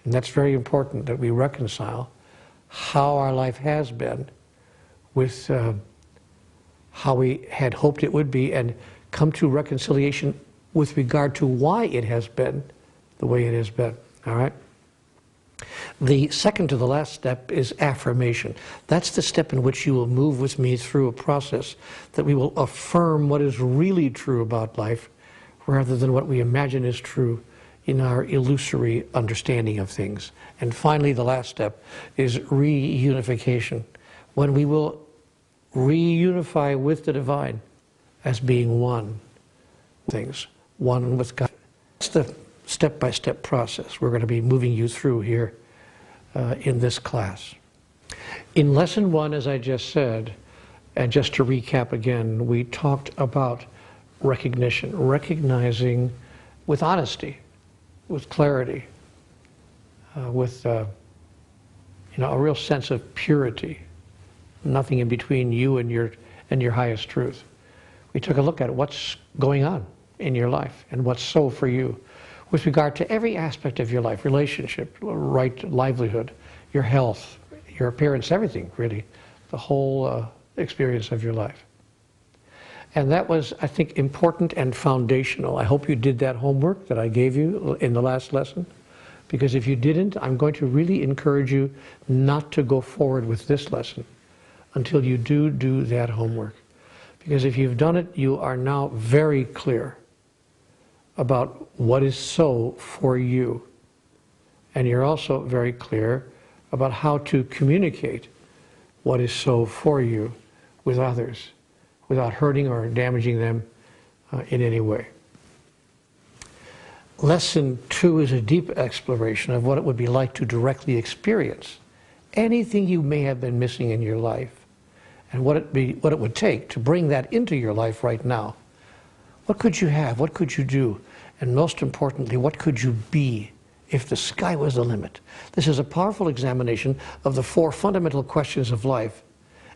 And that's very important that we reconcile how our life has been with how we had hoped it would be, and come to reconciliation with regard to why it has been the way it has been. All right? The second to the last step is affirmation. That's the step in which you will move with me through a process that we will affirm what is really true about life rather than what we imagine is true in our illusory understanding of things. And finally, the last step is reunification, when we will reunify with the divine as being one things, one with God. That's the step-by-step process we're going to be moving you through here in this class. In lesson 1, as I just said, and just to recap again, we talked about recognition, recognizing with honesty, with clarity, with a real sense of purity, nothing in between you and your highest truth. We took a look at what's going on in your life and what's so for you with regard to every aspect of your life, relationship, right livelihood, your health, your appearance, everything really, the whole experience of your life. And that was, I think, important and foundational. I hope you did that homework that I gave you in the last lesson, because if you didn't, I'm going to really encourage you not to go forward with this lesson until you do that homework. Because if you've done it, you are now very clear about what is so for you. And you're also very clear about how to communicate what is so for you with others without hurting or damaging them in any way. Lesson 2 is a deep exploration of what it would be like to directly experience anything you may have been missing in your life, and what it would take to bring that into your life right now. What could you have? What could you do? And most importantly, what could you be if the sky was the limit? This is a powerful examination of the 4 fundamental questions of life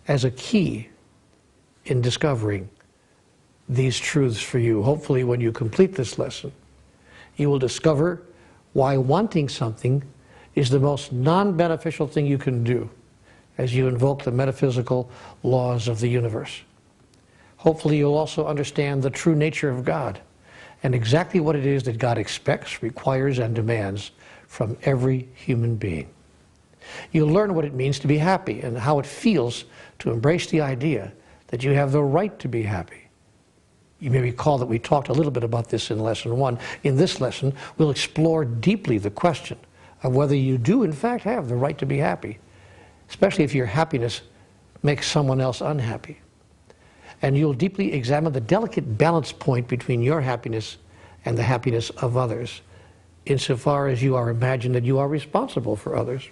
as a key in discovering these truths for you. Hopefully, when you complete this lesson, you will discover why wanting something is the most non-beneficial thing you can do as you invoke the metaphysical laws of the universe. Hopefully, you'll also understand the true nature of God and exactly what it is that God expects, requires, and demands from every human being. You'll learn what it means to be happy and how it feels to embrace the idea that you have the right to be happy. You may recall that we talked a little bit about this in lesson 1. In this lesson, we'll explore deeply the question of whether you do in fact have the right to be happy, especially if your happiness makes someone else unhappy. And you'll deeply examine the delicate balance point between your happiness and the happiness of others, insofar as you are imagined that you are responsible for others.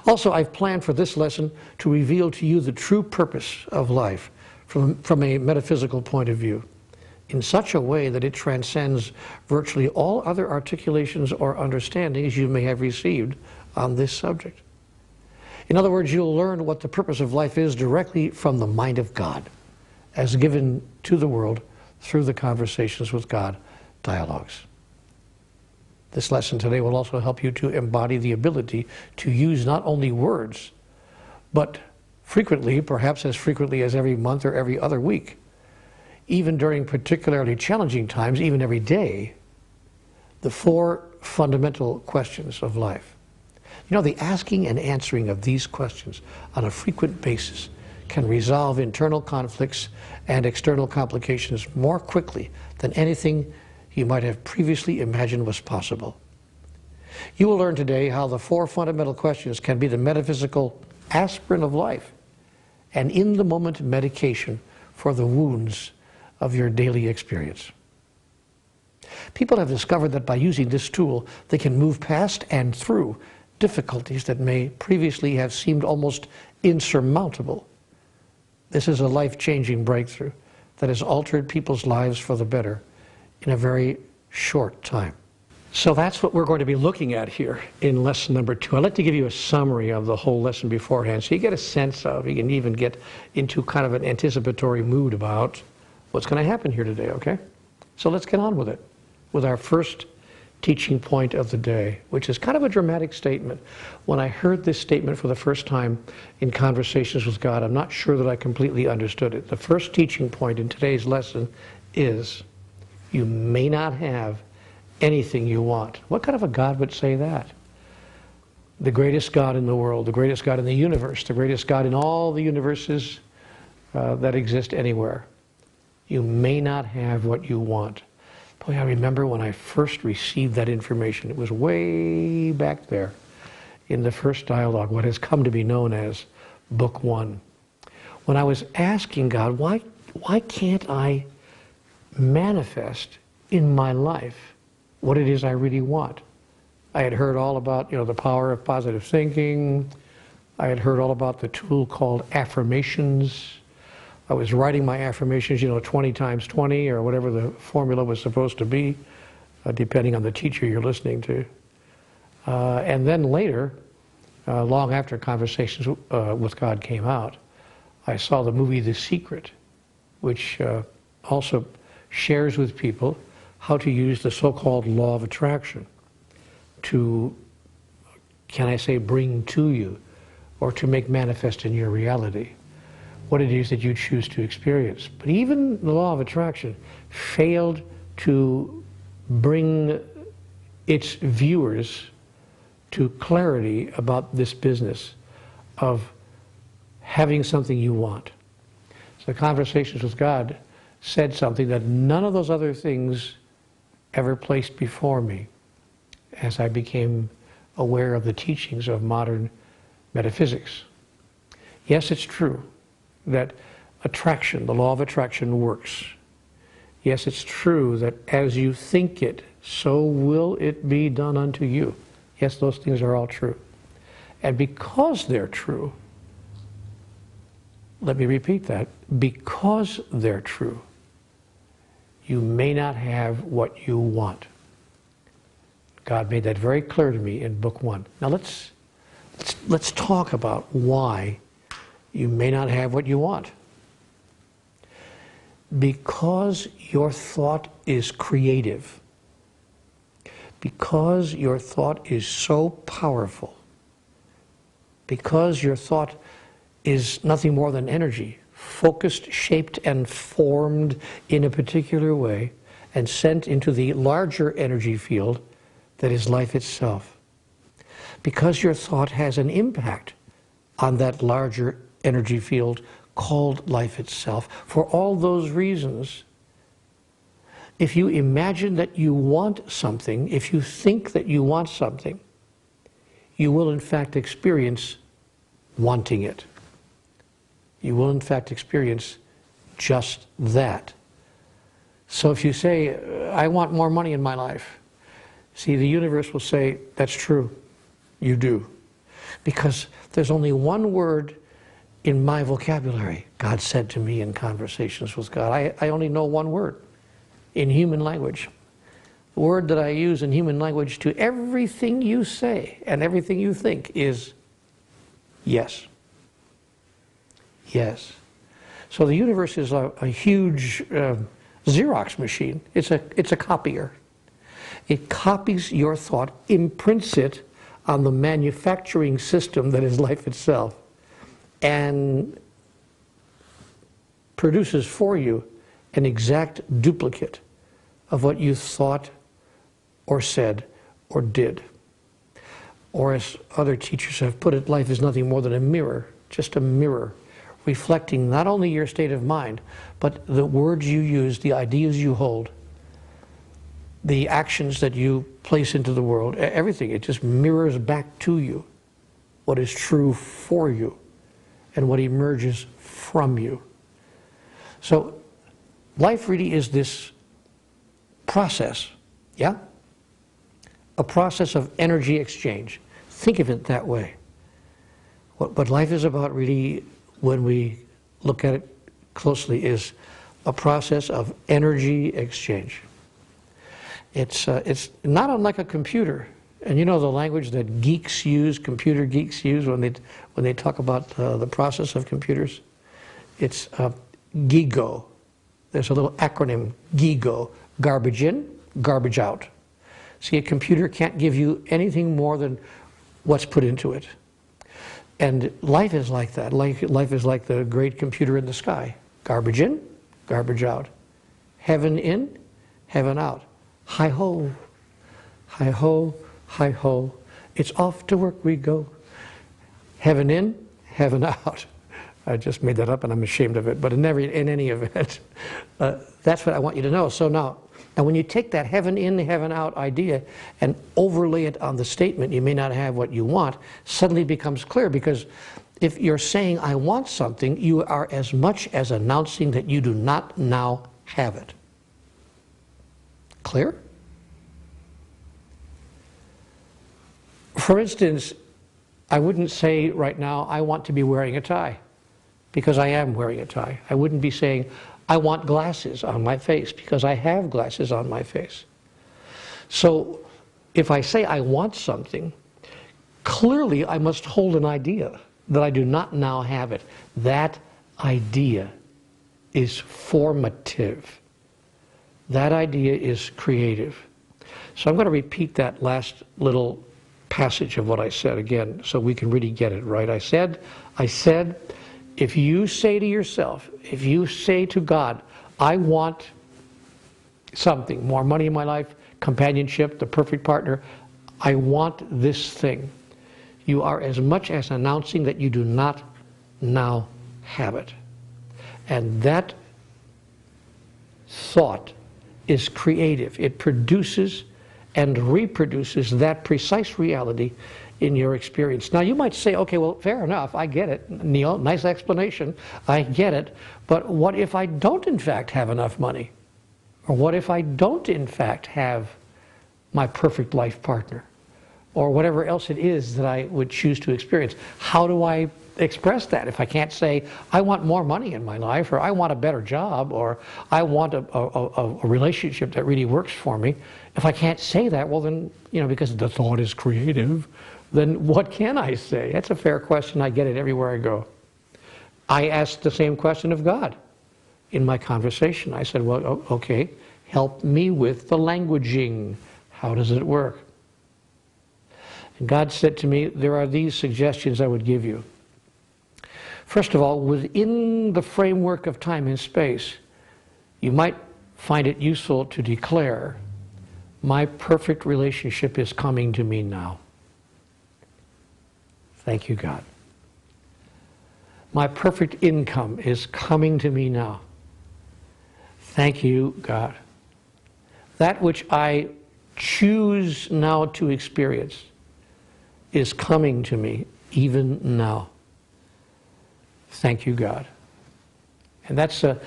Also, I've planned for this lesson to reveal to you the true purpose of life from a metaphysical point of view, in such a way that it transcends virtually all other articulations or understandings you may have received on this subject. In other words, you'll learn what the purpose of life is directly from the mind of God, as given to the world through the Conversations with God dialogues. This lesson today will also help you to embody the ability to use not only words, but frequently, perhaps as frequently as every month or every other week, even during particularly challenging times, even every day, the 4 fundamental questions of life. You know, the asking and answering of these questions on a frequent basis can resolve internal conflicts and external complications more quickly than anything you might have previously imagined was possible. You will learn today how the 4 fundamental questions can be the metaphysical aspirin of life and in-the-moment medication for the wounds of your daily experience. People have discovered that by using this tool, they can move past and through difficulties that may previously have seemed almost insurmountable. This is a life-changing breakthrough that has altered people's lives for the better in a very short time. So that's what we're going to be looking at here in lesson number 2. I'd like to give you a summary of the whole lesson beforehand so you get a sense of, you can even get into kind of an anticipatory mood about what's going to happen here today, okay? So let's get on with it, with our first teaching point of the day, which is kind of a dramatic statement. When I heard this statement for the first time in Conversations with God, I'm not sure that I completely understood it. The first teaching point in today's lesson is, you may not have anything you want. What kind of a God would say that? The greatest God in the world, the greatest God in the universe, the greatest God in all the universes that exist anywhere. You may not have what you want. Boy, I remember when I first received that information. It was way back there in the first dialogue, what has come to be known as Book 1. When I was asking God, why can't I manifest in my life what it is I really want? I had heard all about, the power of positive thinking. I had heard all about the tool called affirmations. I was writing my affirmations, 20 times 20 or whatever the formula was supposed to be, depending on the teacher you're listening to. And then later, long after Conversations with God came out, I saw the movie The Secret, which also shares with people how to use the so-called law of attraction to, can I say, bring to you or to make manifest in your reality what it is that you choose to experience. But even the law of attraction failed to bring its viewers to clarity about this business of having something you want. So Conversations with God said something that none of those other things ever placed before me as I became aware of the teachings of modern metaphysics. Yes, it's true that attraction, the law of attraction, works. Yes, it's true that as you think it, so will it be done unto you. Yes, those things are all true. And because they're true, let me repeat that, because they're true, you may not have what you want. God made that very clear to me in Book 1. Now let's talk about why you may not have what you want. Because your thought is creative. Because your thought is so powerful. Because your thought is nothing more than energy, focused, shaped, and formed in a particular way, and sent into the larger energy field that is life itself. Because your thought has an impact on that larger energy field called life itself. For all those reasons, if you imagine that you want something, if you think that you want something, you will in fact experience wanting it. You will in fact experience just that. So if you say, I want more money in my life, see, the universe will say, that's true, you do. Because there's only one word in my vocabulary, God said to me in Conversations with God. I only know one word in human language. The word that I use in human language to everything you say and everything you think is yes. Yes. So the universe is a huge Xerox machine. It's a copier. It copies your thought, imprints it on the manufacturing system that is life itself, and produces for you an exact duplicate of what you thought or said or did. Or as other teachers have put it, life is nothing more than a mirror, just a mirror, reflecting not only your state of mind, but the words you use, the ideas you hold, the actions that you place into the world, everything. It just mirrors back to you what is true for you and what emerges from you. So life really is this process, yeah? A process of energy exchange. Think of it that way. What life is about really, when we look at it closely, is a process of energy exchange. It's not unlike a computer. And you know the language that geeks use, computer geeks use when they talk about the process of computers? It's GIGO. There's a little acronym, GIGO. Garbage in, garbage out. See, a computer can't give you anything more than what's put into it. And life is like that. Life is like the great computer in the sky. Garbage in, garbage out. Heaven in, heaven out. Hi-ho, hi-ho, hi-ho. It's off to work we go. Heaven in, heaven out. I just made that up and I'm ashamed of it, but in any event, that's what I want you to know. So now when you take that heaven in, heaven out idea and overlay it on the statement, you may not have what you want, suddenly becomes clear, because if you're saying I want something, you are as much as announcing that you do not now have it. Clear? For instance, I wouldn't say right now, I want to be wearing a tie, because I am wearing a tie. I wouldn't be saying, I want glasses on my face, because I have glasses on my face. So if I say I want something, clearly I must hold an idea that I do not now have it. That idea is formative. That idea is creative. So I'm going to repeat that last little passage of what I said again so we can really get it right. I said, if you say to yourself, if you say to God, I want something, more money in my life, companionship, the perfect partner, I want this thing, you are as much as announcing that you do not now have it. And that thought is creative. It produces and reproduces that precise reality in your experience. Now you might say, okay, well, fair enough, I get it, Neil, nice explanation, I get it, but what if I don't in fact have enough money? Or what if I don't in fact have my perfect life partner? Or whatever else it is that I would choose to experience. How do I express that if I can't say, I want more money in my life, or I want a better job, or I want a relationship that really works for me? If I can't say that, well then, because the thought is creative, then what can I say? That's a fair question. I get it everywhere I go. I asked the same question of God in my conversation. I said, well, okay, help me with the languaging. How does it work? And God said to me, there are these suggestions I would give you. First of all, within the framework of time and space, you might find it useful to declare, my perfect relationship is coming to me now. Thank you, God. My perfect income is coming to me now. Thank you, God. That which I choose now to experience is coming to me even now. Thank you, God. And that's a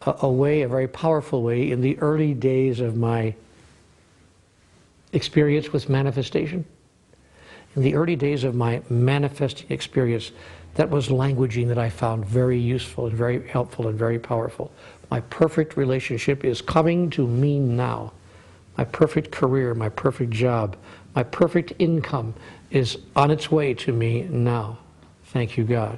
very powerful way in the early days of my experience with manifestation. In the early days of my manifesting experience, that was languaging that I found very useful and very helpful and very powerful. My perfect relationship is coming to me now. My perfect career, my perfect job, my perfect income is on its way to me now. Thank you, God.